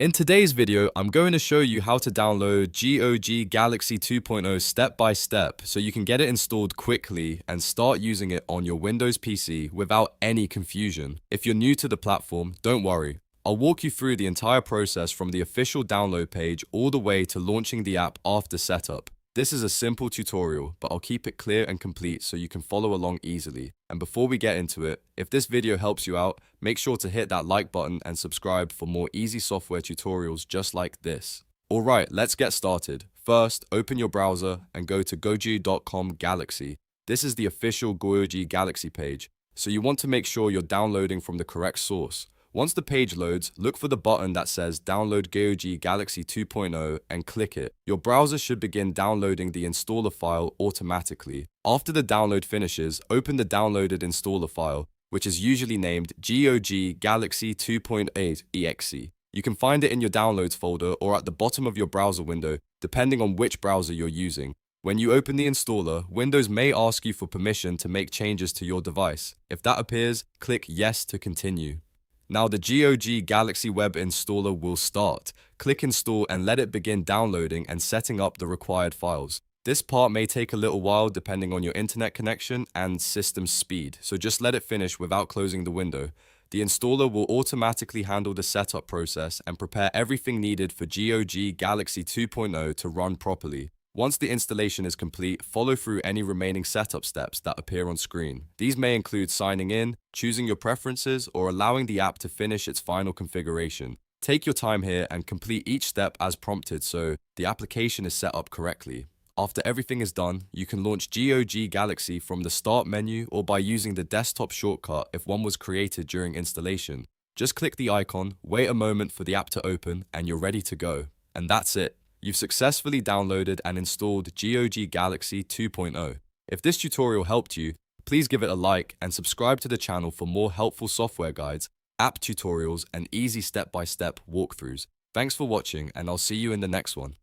In today's video, I'm going to show you how to download GOG Galaxy 2.0 step by step so you can get it installed quickly and start using it on your Windows PC without any confusion. If you're new to the platform, don't worry. I'll walk you through the entire process from the official download page all the way to launching the app after setup. This is a simple tutorial, but I'll keep it clear and complete so you can follow along easily. And before we get into it, if this video helps you out, make sure to hit that like button and subscribe for more easy software tutorials just like this. Alright, let's get started. First, open your browser and go to GOG.com Galaxy. This is the official GOG Galaxy page, so you want to make sure you're downloading from the correct source. Once the page loads, look for the button that says Download GOG Galaxy 2.0 and click it. Your browser should begin downloading the installer file automatically. After the download finishes, open the downloaded installer file, which is usually named GOG Galaxy 2.8 exe. You can find it in your Downloads folder or at the bottom of your browser window, depending on which browser you're using. When you open the installer, Windows may ask you for permission to make changes to your device. If that appears, click Yes to continue. Now the GOG Galaxy Web installer will start. Click Install and let it begin downloading and setting up the required files. This part may take a little while depending on your internet connection and system speed, so just let it finish without closing the window. The installer will automatically handle the setup process and prepare everything needed for GOG Galaxy 2.0 to run properly. Once the installation is complete, follow through any remaining setup steps that appear on screen. These may include signing in, choosing your preferences, or allowing the app to finish its final configuration. Take your time here and complete each step as prompted so the application is set up correctly. After everything is done, you can launch GOG Galaxy from the Start menu or by using the desktop shortcut if one was created during installation. Just click the icon, wait a moment for the app to open, and you're ready to go. And that's it. You've successfully downloaded and installed GOG Galaxy 2.0. If this tutorial helped you, please give it a like and subscribe to the channel for more helpful software guides, app tutorials, and easy step-by-step walkthroughs. Thanks for watching, and I'll see you in the next one.